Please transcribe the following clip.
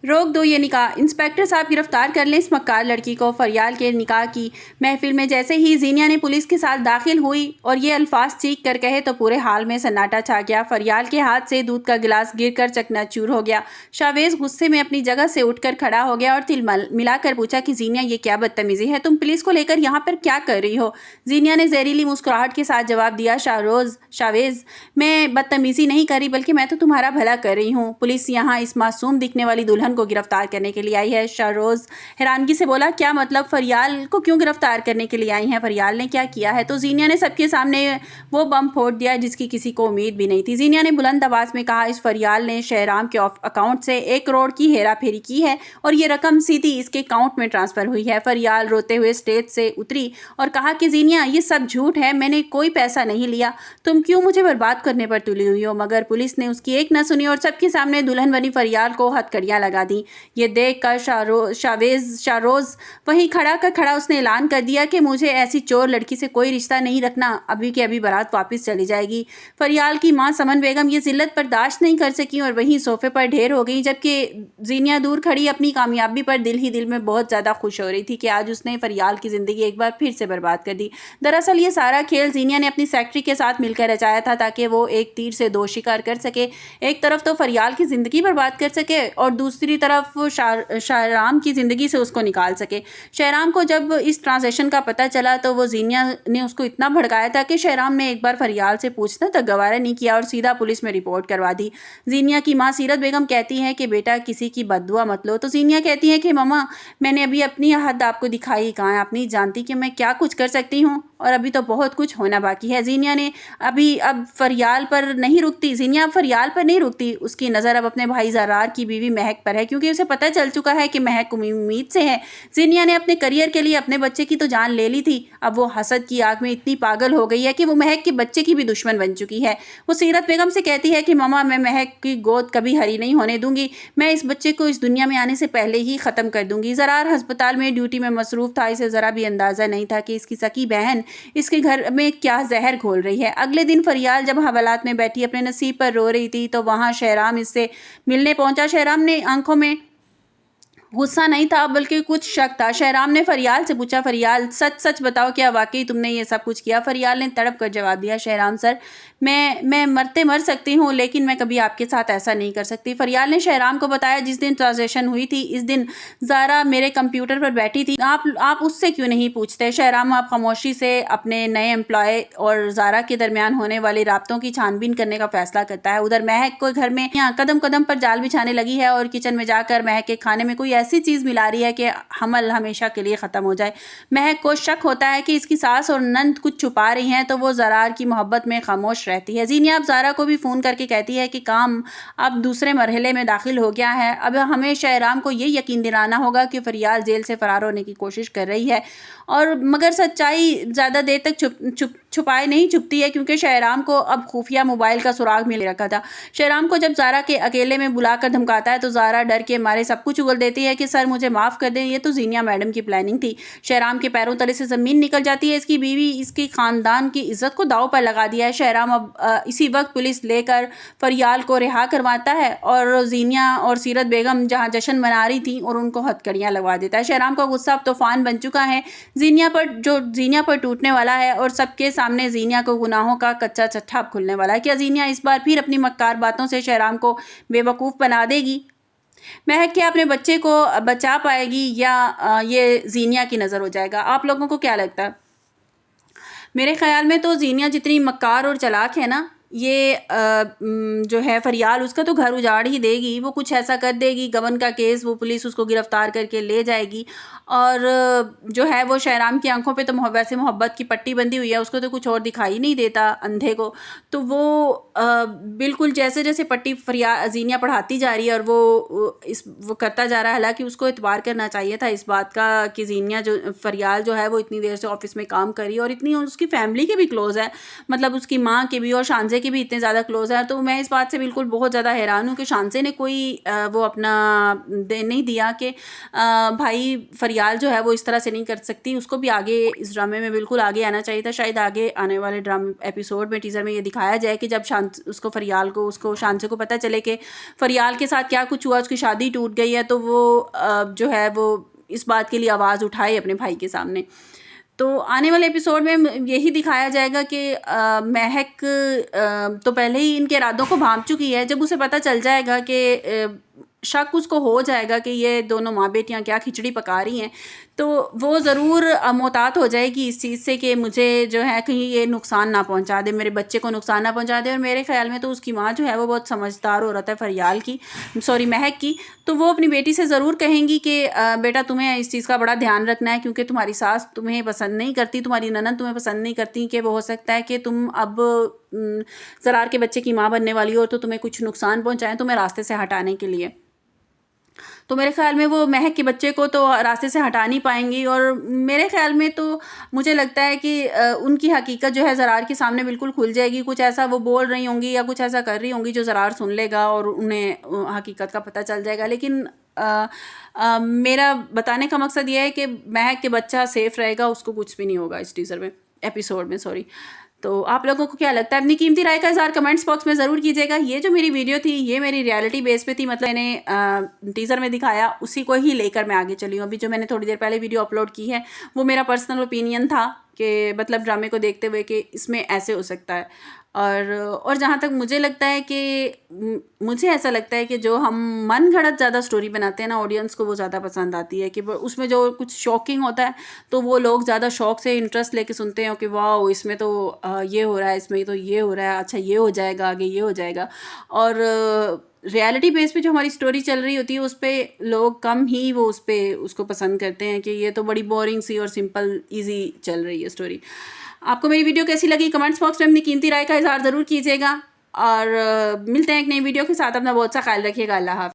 रोक दो ये निकाह, इंस्पेक्टर साहब गिरफ्तार कर लें इस मक्कार लड़की को। फरियाल के निकाह की महफिल में जैसे ही जीनिया ने पुलिस के साथ दाखिल हुई और ये अल्फाज चीख कर कहे तो पूरे हाल में सन्नाटा छा गया। फरियाल के हाथ से दूध का गिलास गिरकर चकनाचूर हो गया। शावेज गुस्से में अपनी जगह से उठकर खड़ा हो गया और तिल मिलाकर पूछा कि जीनिया ये क्या बदतमीजी है, तुम पुलिस को लेकर यहाँ पर क्या कर रही हो? जीनिया ने जहरीली मुस्कुराहट के साथ जवाब दिया, शावेज मैं बदतमीजी नहीं करी बल्कि मैं तो तुम्हारा भला कर रही हूँ। पुलिस यहाँ इस मासूम दिखने वाली दुल्हन को गिरफ्तार करने के लिए आई है। शाहरोज हैरानगी से बोला, क्या मतलब? फरियाल को क्यों गिरफ्तार करने के लिए आई हैं? फरियाल ने क्या किया है? तो जीनिया ने सबके सामने वो बम फोड़ दिया जिसकी किसी को उम्मीद भी नहीं थी। जीनिया ने बुलंद आवाज में कहा, इस फरियाल ने शहराम के अकाउंट से 1 करोड़ की हेरा फेरी की है और ये रकम सीधी इसके अकाउंट में ट्रांसफर हुई है। फरियाल रोते हुए स्टेज से उतरी और कहा कि जीनिया ये सब झूठ है, मैंने कोई पैसा नहीं लिया, तुम क्यों मुझे बर्बाद करने पर तुली हुई हो? मगर पुलिस ने उसकी एक न सुनी और सबके सामने दुल्हन बनी फरियाल को हथकड़ियां लगा दी। ये देखकर शाहरोज वहीं खड़ा का खड़ा उसने ऐलान कर दिया कि मुझे ऐसी चोर लड़की से कोई रिश्ता नहीं रखना, अभी के अभी बारात वापस चली जाएगी। फरियाल की मां समन बेगम ये जिल्लत बर्दाश्त नहीं कर सकी और वहीं सोफे पर ढेर हो गई, जबकि जीनिया दूर खड़ी अपनी कामयाबी पर दिल ही दिल में बहुत ज़्यादा खुश हो रही थी कि आज उसने फरियाल की ज़िंदगी एक बार फिर से बर्बाद कर दी। दरअसल ये सारा खेल जीनिया ने अपनी सेक्रेटरी के साथ मिलकर रचाया था ताकि वो एक तीर से 2 शिकार कर सके। एक तरफ तो फरियाल की ज़िंदगी बर्बाद कर सके और दूसरी तरफ शहराम की ज़िंदगी से उसको निकाल सके। शहराम को जब इस ट्रांजेक्शन का पता चला तो वो जीनिया ने उसको इतना भड़काया था कि शहराम ने एक बार फरियाल से पूछना तक गवारा नहीं किया और सीधा पुलिस में रिपोर्ट करवा दी। जीनिया की माँ सीरत बेगम कहती हैं कि बेटा किसी की बददुआ मत लो, तो जीनिया कहती है कि मम्मा मैंने अभी अपनी हद आपको दिखाई, कहाँ आप नहीं जानती कि मैं क्या कुछ कर सकती हूँ और अभी तो बहुत कुछ होना बाकी है। जीनिया ने अब फरियाल पर नहीं रुकती, जीनिया अब फरियाल पर नहीं रुकती, उसकी नज़र अब अपने भाई ज़रार की बीवी महक पर है क्योंकि उसे पता चल चुका है कि महक उम्मीद से है। जीनिया ने अपने करियर के लिए अपने बच्चे की तो जान ले ली थी, अब वो हसद की आग में इतनी पागल हो गई है कि वो महक के बच्चे की भी दुश्मन बन चुकी है। वो सीरत बेगम से कहती है कि मामा मैं महक की गोद कभी हरी नहीं होने दूंगी, मैं इस बच्चे को इस दुनिया में आने से पहले ही ख़त्म कर दूंगी। ज़रार अस्पताल में ड्यूटी में मसरूफ़ था, इसे ज़रा भी अंदाज़ा नहीं था कि इसकी सकी बहन इसके घर में क्या जहर घोल रही है। अगले दिन फरियाल जब हवालात में बैठी अपने नसीब पर रो रही थी तो वहाँ शहराम इससे मिलने पहुंचा। शहराम ने आंखों में गुस्सा नहीं था बल्कि कुछ शक था। शहराम ने फरियाल से पूछा, फरियाल सच सच बताओ क्या वाकई तुमने ये सब कुछ किया? फरियाल ने तड़प कर जवाब दिया, शहराम सर मैं मरते मर सकती हूँ लेकिन मैं कभी आपके साथ ऐसा नहीं कर सकती। फरियाल ने शहराम को बताया, जिस दिन ट्रांजेक्शन हुई थी इस दिन ज़ारा मेरे कंप्यूटर पर बैठी थी, आप उससे क्यों नहीं पूछते? शहराम आप खामोशी से अपने नए एम्प्लॉय और ज़ारा के दरमियान होने वाले राब्तों की छानबीन करने का फैसला करता है। उधर महक को घर में यहाँ कदम कदम पर जाल बिछाने लगी है और किचन में जाकर महक के खाने में कोई ऐसी चीज़ मिला रही है कि हमल हमेशा के लिए ख़त्म हो जाए। महक को शक होता है कि इसकी सास और नंद कुछ छुपा रही हैं तो वो ज़रार की मोहब्बत में खामोश रहती है। जीनिया अब ज़ारा को भी फ़ोन करके कहती है कि काम अब दूसरे मरहले में दाखिल हो गया है, अब हमें शहराम को ये यकीन दिलाना होगा कि फरियाल जेल से फ़रार होने की कोशिश कर रही है और मगर सच्चाई ज़्यादा देर तक छुपाए नहीं छुपती है क्योंकि शहराम को अब खुफिया मोबाइल का सुराग मिल रखा था। शहराम को जब ज़ारा के अकेले में बुलाकर धमकाता है तो ज़ारा डर के मारे सब कुछ उगल देती है कि सर मुझे माफ़ कर दें, ये तो जीनिया मैडम की प्लानिंग थी। शहराम के पैरों तले से ज़मीन निकल जाती है, इसकी बीवी इसके ख़ानदान की इज़्ज़त को दाव पर लगा दिया है। शहराम अब इसी वक्त पुलिस लेकर फरियाल को रिहा करवाता है और जीनिया और सीरत बेगम जहाँ जश्न मना रही थी और उनको हथकड़ियाँ लगवा देता है। शहराम का गुस्सा अब तूफान बन चुका है, जीनिया पर टूटने वाला है और सबके सामने जीनिया को गुनाहों का कच्चा चट्टा खुलने वाला है। क्या जीनिया इस बार फिर अपनी मक्कार बातों से शहराम को बेवकूफ़ बना देगी? महक क्या अपने बच्चे को बचा पाएगी या ये जीनिया की नज़र हो जाएगा? आप लोगों को क्या लगता है? मेरे ख्याल में तो जीनिया जितनी मक्कार और चालाक है ना, ये जो है फरियाल उसका तो घर उजाड़ ही देगी, वो कुछ ऐसा कर देगी, गबन का केस वो पुलिस उसको गिरफ्तार करके ले जाएगी और जो है वो शहराम की आंखों पे तो वैसे मोहब्बत की पट्टी बंधी हुई है, उसको तो कुछ और दिखाई नहीं देता अंधे को, तो वो बिल्कुल जैसे जैसे पट्टी जीनिया पढ़ाती जा रही है और वो करता जा रहा है। हालांकि उसको इतबार करना चाहिए था इस बात का कि जीनिया जो फरियाल जो है वो इतनी देर से ऑफिस में काम करी और इतनी उसकी फैमिली के भी क्लोज है, मतलब उसकी माँ के भी और शानजे शानजे के भी इतने ज़्यादा क्लोज हैं। तो मैं इस बात से बिल्कुल बहुत ज़्यादा हैरान हूँ कि शानजे ने कोई वो अपना नहीं दिया कि भाई फरियाल जो है वो इस तरह से नहीं कर सकती, उसको भी आगे इस ड्रामे में बिल्कुल आगे आना चाहिए था। शायद आगे आने वाले ड्रामे एपिसोड में टीज़र में ये दिखाया जाए कि जब उसको फरियाल को उसको शानजे को पता चले कि फरियाल के साथ क्या कुछ हुआ, उसकी शादी टूट गई है, तो वो जो है वो इस बात के लिए आवाज़ उठाए अपने भाई के सामने। तो आने वाले एपिसोड में यही दिखाया जाएगा कि महक तो पहले ही इनके इरादों को भांप चुकी है। जब उसे पता चल जाएगा कि शक उसको हो जाएगा कि ये दोनों माँ बेटियाँ क्या खिचड़ी पका रही हैं, तो वो ज़रूर मोहतात हो जाएगी इस चीज़ से कि मुझे जो है कहीं ये नुकसान ना पहुंचा दे, मेरे बच्चे को नुकसान ना पहुंचा दे। और मेरे ख्याल में तो उसकी माँ जो है वो बहुत समझदार हो रहा है फरियाल की, सॉरी महक की। तो वो अपनी बेटी से ज़रूर कहेंगी कि बेटा तुम्हें इस चीज़ का बड़ा ध्यान रखना है, क्योंकि तुम्हारी सास तुम्हें पसंद नहीं करती, तुम्हारी ननद तुम्हें पसंद नहीं करती, कि वो हो सकता है कि तुम अब ज़रार के बच्चे की माँ बनने वाली हो तो तुम्हें कुछ नुकसान पहुँचाएँ तुम्हें रास्ते से हटाने के लिए। तो मेरे ख़्याल में वो महक के बच्चे को तो रास्ते से हटा नहीं पाएंगी। और मेरे ख़्याल में तो मुझे लगता है कि उनकी हकीकत जो है ज़रार के सामने बिल्कुल खुल जाएगी। कुछ ऐसा वो बोल रही होंगी या कुछ ऐसा कर रही होंगी जो ज़रार सुन लेगा और उन्हें हकीकत का पता चल जाएगा। लेकिन मेरा बताने का मकसद ये है कि महक के बच्चा सेफ़ रहेगा, उसको कुछ भी नहीं होगा इस टीज़र में एपिसोड में, सॉरी। तो आप लोगों को क्या लगता है? अपनी कीमती राय का इज़हार कमेंट्स बॉक्स में ज़रूर कीजिएगा। ये जो मेरी वीडियो थी ये मेरी रियलिटी बेस पे थी, मतलब मैंने टीज़र में दिखाया उसी को ही लेकर मैं आगे चली हूँ। अभी जो मैंने थोड़ी देर पहले वीडियो अपलोड की है वो मेरा पर्सनल ओपिनियन था कि मतलब ड्रामे को देखते हुए कि इसमें ऐसे हो सकता है। और जहाँ तक मुझे लगता है कि मुझे ऐसा लगता है कि जो हम मन घड़त ज़्यादा स्टोरी बनाते हैं ना, ऑडियंस को वो ज़्यादा पसंद आती है। कि उसमें जो कुछ शॉकिंग होता है तो वो लोग ज़्यादा शौक से इंटरेस्ट लेके सुनते हैं कि वाह इसमें तो ये हो रहा है, इसमें तो ये हो रहा है, अच्छा ये हो जाएगा, आगे ये हो जाएगा। और रियलिटी बेस पे जो हमारी स्टोरी चल रही होती है उस पर लोग कम ही वो उसको पसंद करते हैं कि ये तो बड़ी बोरिंग सी और सिंपल ईजी चल रही है स्टोरी। आपको मेरी वीडियो कैसी लगी कमेंट्स बॉक्स में अपनी कीमती राय का इज़हार ज़रूर कीजिएगा। और मिलते हैं एक नई वीडियो के साथ। अपना बहुत सा ख्याल रखिएगा। अल्लाह हाफ़िज़।